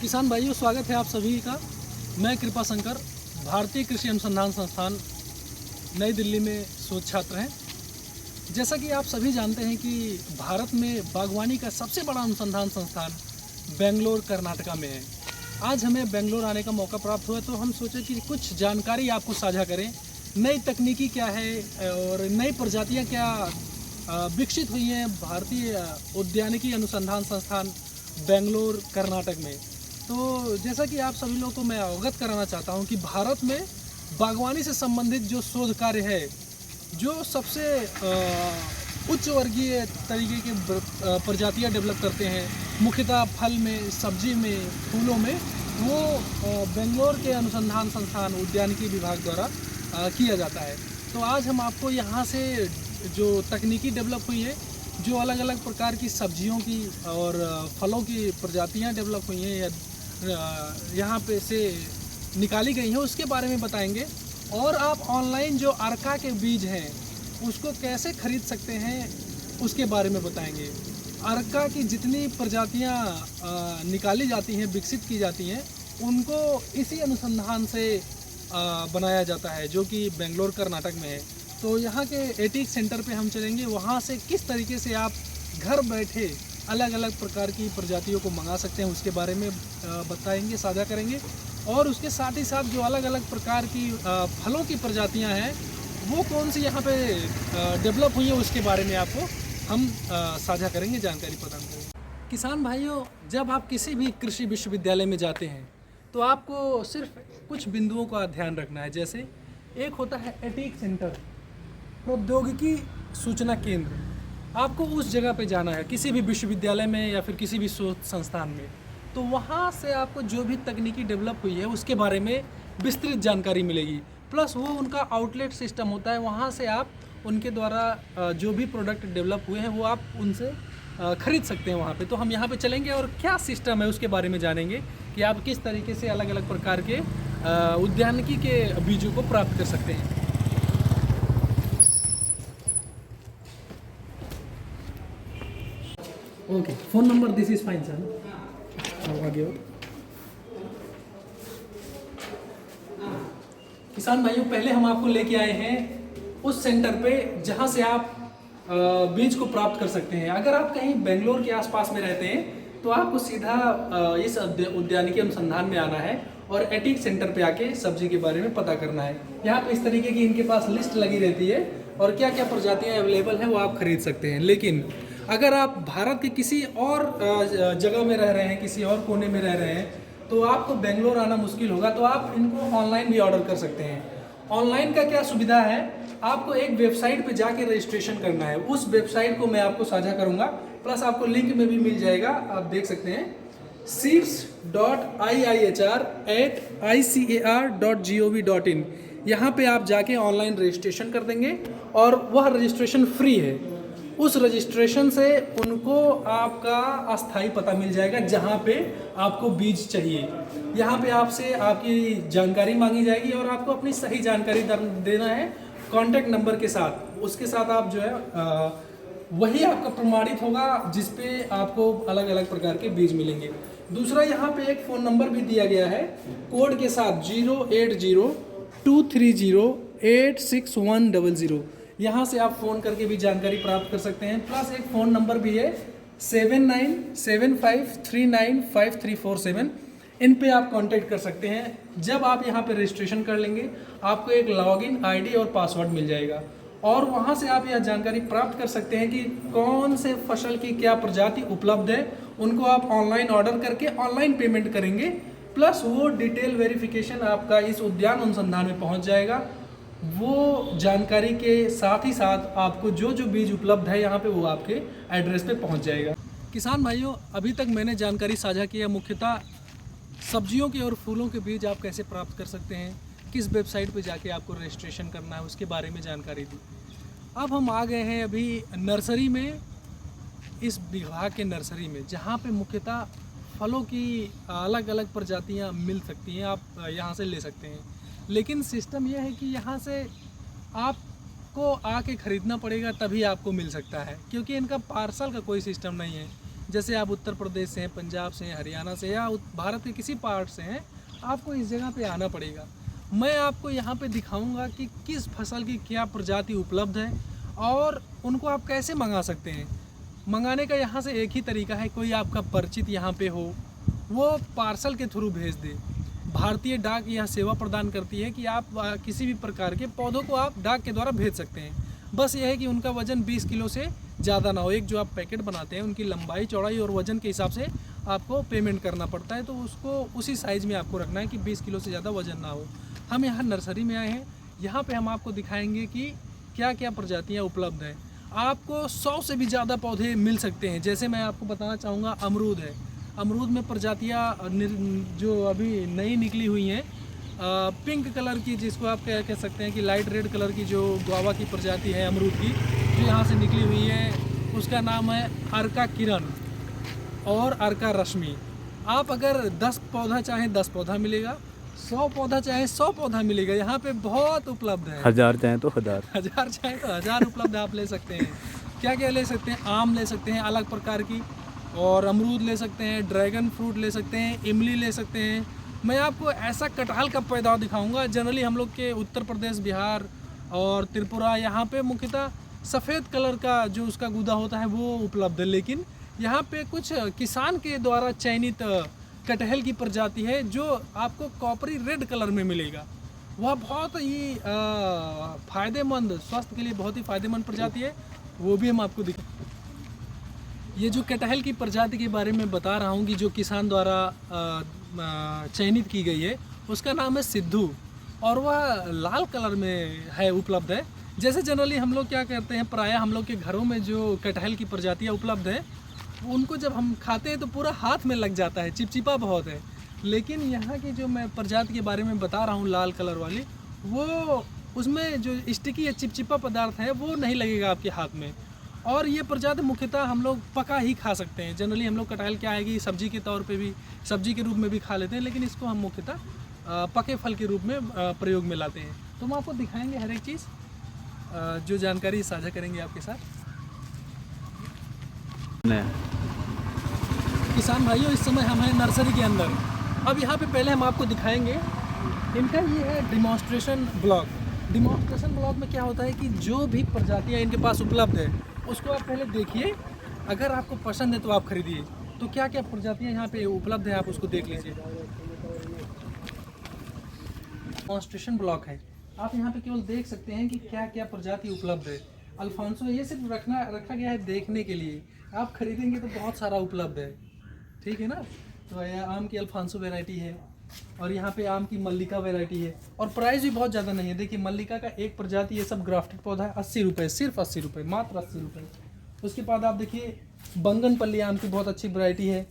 किसान भाइयों, स्वागत है आप सभी का। मैं कृपा शंकर, भारतीय कृषि अनुसंधान संस्थान नई दिल्ली में शोध छात्र हैं। जैसा कि आप सभी जानते हैं कि भारत में बागवानी का सबसे बड़ा अनुसंधान संस्थान बेंगलोर कर्नाटका में है। आज हमें बेंगलोर आने का मौका प्राप्त हुआ तो हम सोचे कि कुछ जानकारी आपको साझा करें। नई तकनीकी क्या है और नई प्रजातियां क्या विकसित हुई हैं भारतीय उद्यानिकी अनुसंधान संस्थान बेंगलोर कर्नाटक में। तो जैसा कि आप सभी लोगों को मैं अवगत कराना चाहता हूं कि भारत में बागवानी से संबंधित जो शोध कार्य है, जो सबसे उच्च वर्गीय तरीके के प्रजातियां डेवलप करते हैं, मुख्यतः फल में, सब्जी में, फूलों में, वो बेंगलोर के अनुसंधान संस्थान उद्यानिकी विभाग द्वारा किया जाता है। तो आज हम आपको यहाँ से जो तकनीकी डेवलप हुई है, जो अलग अलग प्रकार की सब्जियों की और फलों की प्रजातियां डेवलप हुई हैं या यहाँ पे से निकाली गई हैं, उसके बारे में बताएंगे। और आप ऑनलाइन जो अर्का के बीज हैं उसको कैसे खरीद सकते हैं उसके बारे में बताएंगे। अर्का की जितनी प्रजातियां निकाली जाती हैं, विकसित की जाती हैं, उनको इसी अनुसंधान से बनाया जाता है, जो कि बेंगलोर कर्नाटक में है। तो यहाँ के एटिक सेंटर पे हम चलेंगे, वहाँ से किस तरीके से आप घर बैठे अलग अलग प्रकार की प्रजातियों को मंगा सकते हैं उसके बारे में बताएंगे, साझा करेंगे। और उसके साथ ही साथ जो अलग अलग प्रकार की फलों की प्रजातियां हैं वो कौन सी यहाँ पे डेवलप हुई है उसके बारे में आपको हम साझा करेंगे, जानकारी प्रदान करेंगे। किसान भाइयों, जब आप किसी भी कृषि विश्वविद्यालय में जाते हैं तो आपको सिर्फ कुछ बिंदुओं का ध्यान रखना है। जैसे एक होता है एटिक सेंटर, प्रौद्योगिकी सूचना केंद्र। आपको उस जगह पे जाना है किसी भी विश्वविद्यालय में या फिर किसी भी शोध संस्थान में, तो वहाँ से आपको जो भी तकनीकी डेवलप हुई है उसके बारे में विस्तृत जानकारी मिलेगी। प्लस वो उनका आउटलेट सिस्टम होता है, वहाँ से आप उनके द्वारा जो भी प्रोडक्ट डेवलप हुए हैं वो आप उनसे खरीद सकते हैं वहाँ पे। तो हम यहाँ पे चलेंगे और क्या सिस्टम है उसके बारे में जानेंगे कि आप किस तरीके से अलग अलग प्रकार के उद्यानिकी के बीजों को प्राप्त कर सकते हैं। Okay, phone number this is fine sir. आगे हो। किसान भाइयों, पहले हम आपको लेके आए हैं उस सेंटर पे जहां से आप बीज को प्राप्त कर सकते हैं। अगर आप कहीं बेंगलोर के आसपास में रहते हैं तो आपको सीधा इस उद्यानिकी अनुसंधान में आना है और एटिक सेंटर पे आके सब्जी के बारे में पता करना है। यहाँ पे इस तरीके की इनके पास लिस्ट लगी रहती है और क्या क्या प्रजातियाँ अवेलेबल हैं वो आप खरीद सकते हैं। लेकिन अगर आप भारत के किसी और जगह में रह रहे हैं, किसी और कोने में रह रहे हैं, तो आपको बेंगलोर आना मुश्किल होगा, तो आप इनको ऑनलाइन भी ऑर्डर कर सकते हैं। ऑनलाइन का क्या सुविधा है, आपको एक वेबसाइट पे जाके रजिस्ट्रेशन करना है। उस वेबसाइट को मैं आपको साझा करूंगा, प्लस आपको लिंक में भी मिल जाएगा, आप देख सकते हैं seeds.iihr@icar.gov.in। यहाँ पे आप जाके ऑनलाइन रजिस्ट्रेशन कर देंगे और वह रजिस्ट्रेशन फ्री है। उस रजिस्ट्रेशन से उनको आपका अस्थायी पता मिल जाएगा जहाँ पे आपको बीज चाहिए। यहाँ पे आपसे आपकी जानकारी मांगी जाएगी और आपको अपनी सही जानकारी देना है कॉन्टैक्ट नंबर के साथ। उसके साथ आप जो है वही आपका प्रमाणित होगा जिस पे आपको अलग अलग प्रकार के बीज मिलेंगे। दूसरा, यहाँ पे एक फ़ोन नंबर भी दिया गया है कोड के साथ 08023086100। यहाँ से आप फ़ोन करके भी जानकारी प्राप्त कर सकते हैं। प्लस एक फ़ोन नंबर भी है 7975395347। इन पे आप कांटेक्ट कर सकते हैं। जब आप यहाँ पे रजिस्ट्रेशन कर लेंगे आपको एक लॉगिन आईडी और पासवर्ड मिल जाएगा और वहाँ से आप यह जानकारी प्राप्त कर सकते हैं कि कौन से फसल की क्या प्रजाति उपलब्ध है। उनको आप ऑनलाइन ऑर्डर करके ऑनलाइन पेमेंट करेंगे, प्लस वो डिटेल वेरिफिकेशन आपका इस उद्यान अनुसंधान में पहुँच जाएगा। वो जानकारी के साथ ही साथ आपको जो जो बीज उपलब्ध है यहाँ पे वो आपके एड्रेस पे पहुँच जाएगा। किसान भाइयों, अभी तक मैंने जानकारी साझा की है मुख्यतः सब्जियों के और फूलों के बीज आप कैसे प्राप्त कर सकते हैं, किस वेबसाइट पे जाके आपको रजिस्ट्रेशन करना है उसके बारे में जानकारी दी। अब हम आ गए हैं अभी नर्सरी में, इस विभाग के नर्सरी में, जहाँ पे मुख्यतः फलों की अलग अलग प्रजातियाँ मिल सकती हैं, आप यहाँ से ले सकते हैं। लेकिन सिस्टम यह है कि यहाँ से आपको आके ख़रीदना पड़ेगा तभी आपको मिल सकता है, क्योंकि इनका पार्सल का कोई सिस्टम नहीं है। जैसे आप उत्तर प्रदेश से हैं, पंजाब से हैं, हरियाणा से या भारत के किसी पार्ट से हैं, आपको इस जगह पे आना पड़ेगा। मैं आपको यहाँ पे दिखाऊंगा कि किस फसल की क्या प्रजाति उपलब्ध है और उनको आप कैसे मंगा सकते हैं। मंगाने का यहाँ से एक ही तरीका है, कोई आपका परिचित यहाँ पे हो, वो पार्सल के थ्रू भेज दे। भारतीय डाक यह सेवा प्रदान करती है कि आप किसी भी प्रकार के पौधों को आप डाक के द्वारा भेज सकते हैं। बस यह है कि उनका वज़न 20 किलो से ज़्यादा ना हो। एक जो आप पैकेट बनाते हैं उनकी लंबाई, चौड़ाई और वज़न के हिसाब से आपको पेमेंट करना पड़ता है, तो उसको उसी साइज़ में आपको रखना है कि 20 किलो से ज़्यादा वज़न ना हो। हम यहाँ नर्सरी में आए हैं, यहाँ पे हम आपको दिखाएंगे कि क्या क्या प्रजातियाँ उपलब्ध हैं। आपको 100 से भी ज़्यादा पौधे मिल सकते हैं। जैसे मैं आपको बताना चाहूँगा, अमरूद है। अमरूद में प्रजातियाँ जो अभी नई निकली हुई हैं, पिंक कलर की, जिसको आप कह सकते हैं कि लाइट रेड कलर की जो गुआवा की प्रजाति है अमरूद की, जो यहाँ से निकली हुई है, उसका नाम है अर्का किरण और अर्का रश्मि। आप अगर 10 पौधा चाहें 10 पौधा मिलेगा, 100 पौधा चाहें 100 पौधा मिलेगा। यहाँ पे बहुत उपलब्ध है। 1000 चाहें तो 1000, 1000 चाहें तो 1000 उपलब्ध आप ले सकते हैं। क्या क्या ले सकते हैं? आम ले सकते हैं अलग प्रकार की, और अमरूद ले सकते हैं, ड्रैगन फ्रूट ले सकते हैं, इमली ले सकते हैं। मैं आपको ऐसा कटहल का पैदावार दिखाऊंगा। जनरली हम लोग के उत्तर प्रदेश, बिहार और त्रिपुरा, यहाँ पे मुख्यतः सफ़ेद कलर का जो उसका गूदा होता है वो उपलब्ध है, लेकिन यहाँ पे कुछ किसान के द्वारा चयनित कटहल की प्रजाति है जो आपको कॉपरी रेड कलर में मिलेगा। वह बहुत ही फ़ायदेमंद, स्वास्थ्य के लिए बहुत ही फ़ायदेमंद प्रजाति है, वो भी हम आपको दिखा। ये जो कटहल की प्रजाति के बारे में बता रहा हूँ कि जो किसान द्वारा चयनित की गई है, उसका नाम है सिद्धू, और वह लाल कलर में है, उपलब्ध है। जैसे जनरली हम लोग क्या करते हैं, प्रायः हम लोग के घरों में जो कटहल की प्रजातियाँ उपलब्ध है, उनको जब हम खाते हैं तो पूरा हाथ में लग जाता है, चिपचिपा बहुत है। लेकिन यहाँ की जो मैं प्रजाति के बारे में बता रहा हूँ, लाल कलर वाली, वो उसमें जो स्टिकी या चिपचिपा पदार्थ है वो नहीं लगेगा आपके हाथ में। और ये प्रजाति मुख्यतः हम लोग पका ही खा सकते हैं। जनरली हम लोग कटहल क्या है कि सब्जी के तौर पे भी, सब्जी के रूप में भी खा लेते हैं, लेकिन इसको हम मुख्यतः पके फल के रूप में प्रयोग में लाते हैं। तो हम आपको दिखाएंगे हर एक चीज़, जो जानकारी साझा करेंगे आपके साथ। किसान भाइयों, इस समय हम हैं नर्सरी के अंदर। अब यहाँ पे पहले हम आपको दिखाएंगे इनका, ये है डिमॉन्स्ट्रेशन ब्लॉक। डिमॉन्स्ट्रेशन ब्लॉक में क्या होता है कि जो भी प्रजातियाँ इनके पास उपलब्ध है उसको आप पहले देखिए, अगर आपको पसंद है तो आप खरीदिए। तो क्या क्या प्रजातियाँ यहाँ पे उपलब्ध है आप उसको देख लीजिए। डिमॉन्स्ट्रेशन ब्लॉक है, आप यहाँ पे केवल देख सकते हैं कि क्या क्या प्रजाति उपलब्ध है। अल्फांसो ये सिर्फ रखा गया है देखने के लिए, आप खरीदेंगे तो बहुत सारा उपलब्ध है, ठीक है ना। तो यह आम की अल्फांसो वैरायटी है, और यहाँ पे आम की मल्लिका वैरायटी है, और प्राइस भी बहुत ज़्यादा नहीं है। देखिए मल्लिका का एक प्रजाति, ये सब ग्राफ्टेड पौधा है, 80 रुपये, सिर्फ 80 रुपये, मात्र 80 रुपये। उसके बाद आप देखिए बंगनपल्ली आम की बहुत अच्छी वैरायटी है,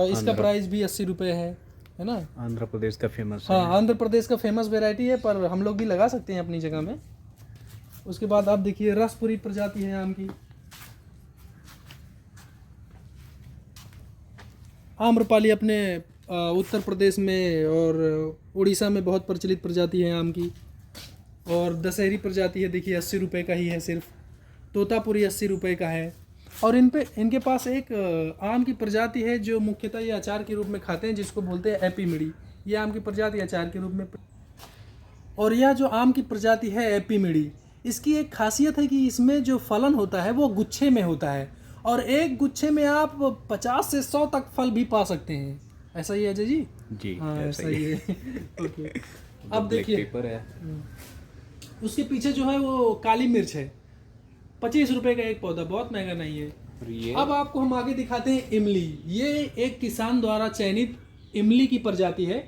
इसका प्राइस भी 80 रुपये है ना। आंध्र प्रदेश का फेमस हाँ, आंध्र प्रदेश का फेमस वैरायटी है, पर हम लोग भी लगा सकते हैं अपनी जगह में। उसके बाद आप देखिए रसपुरी प्रजाति है आम की, आम्रपाली अपने उत्तर प्रदेश में और उड़ीसा में बहुत प्रचलित प्रजाति है आम की। और दशहरी प्रजाति है, देखिए 80 रुपये का ही है सिर्फ। तोतापुरी 80 रुपये का है। और इनके पास एक आम की प्रजाति है जो मुख्यतः ये अचार के रूप में खाते हैं, जिसको बोलते हैं एपीमिडी। ये आम की प्रजाति अचार के रूप में। और यह जो आम की प्रजाति है एपीमिडी, इसकी एक खासियत है कि इसमें जो फलन होता है वो गुच्छे में होता है, और एक गुच्छे में आप 50 से 100 तक फल भी पा सकते हैं। ऐसा ही है अजय जी? जी हाँ, ऐसा ही है। ओके, अब देखिए उसके पीछे जो है वो काली मिर्च है, 25 रुपये का एक पौधा, बहुत महंगा नहीं है। अब आपको हम आगे दिखाते हैं इमली। ये एक किसान द्वारा चयनित इमली की प्रजाति है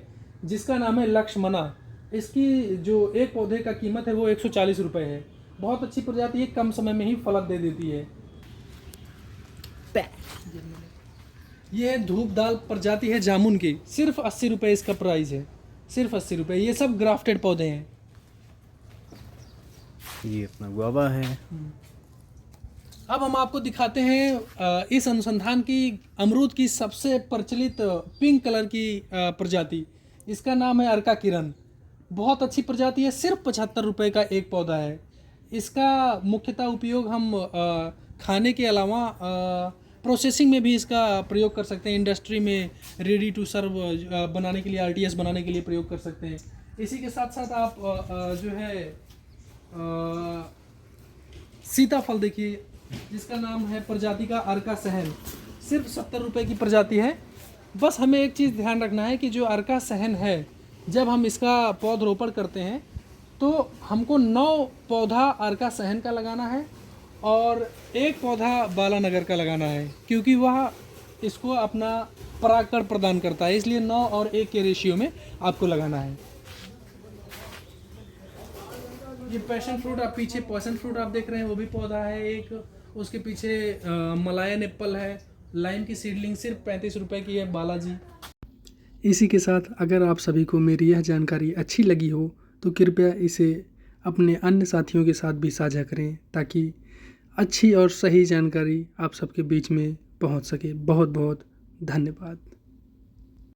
जिसका नाम है लक्ष्मणा। इसकी जो एक पौधे का कीमत है वो 140 रुपये है। बहुत अच्छी प्रजाति है, कम समय में ही फल दे देती है। ये धूप दाल प्रजाति है जामुन की, सिर्फ 80 रुपये इसका प्राइस है, सिर्फ 80 रुपये। ये सब ग्राफ्टेड पौधे हैं। ये अपना गुआवा है। अब हम आपको दिखाते हैं इस अनुसंधान की अमरूद की सबसे प्रचलित पिंक कलर की प्रजाति। इसका नाम है अर्का किरण। बहुत अच्छी प्रजाति है, सिर्फ 75 रुपये का एक पौधा है। इसका मुख्यतः उपयोग हम खाने के अलावा प्रोसेसिंग में भी इसका प्रयोग कर सकते हैं, इंडस्ट्री में रेडी टू सर्व बनाने के लिए, RTS बनाने के लिए प्रयोग कर सकते हैं। इसी के साथ साथ आप जो है सीताफल देखिए, जिसका नाम है प्रजाति का अर्का सहन, सिर्फ 70 रुपये की प्रजाति है। बस हमें एक चीज़ ध्यान रखना है कि जो अर्का सहन है, जब हम इसका पौधरोपण करते हैं तो हमको 9 पौधा अर्का सहन का लगाना है और 1 पौधा बालानगर का लगाना है, क्योंकि वह इसको अपना परागकण प्रदान करता है, इसलिए 9 और 1 के रेशियो में आपको लगाना है। ये पैशन फ्रूट, आप पीछे पैशन फ्रूट आप देख रहे हैं, वो भी पौधा है एक। उसके पीछे मलायन एप्पल है, लाइम की सीडलिंग सिर्फ 35 रुपये की है, बालाजी। इसी के साथ अगर आप सभी को मेरी यह जानकारी अच्छी लगी हो तो कृपया इसे अपने अन्य साथियों के साथ भी साझा करें, ताकि अच्छी और सही जानकारी आप सबके बीच में पहुंच सके। बहुत बहुत धन्यवाद।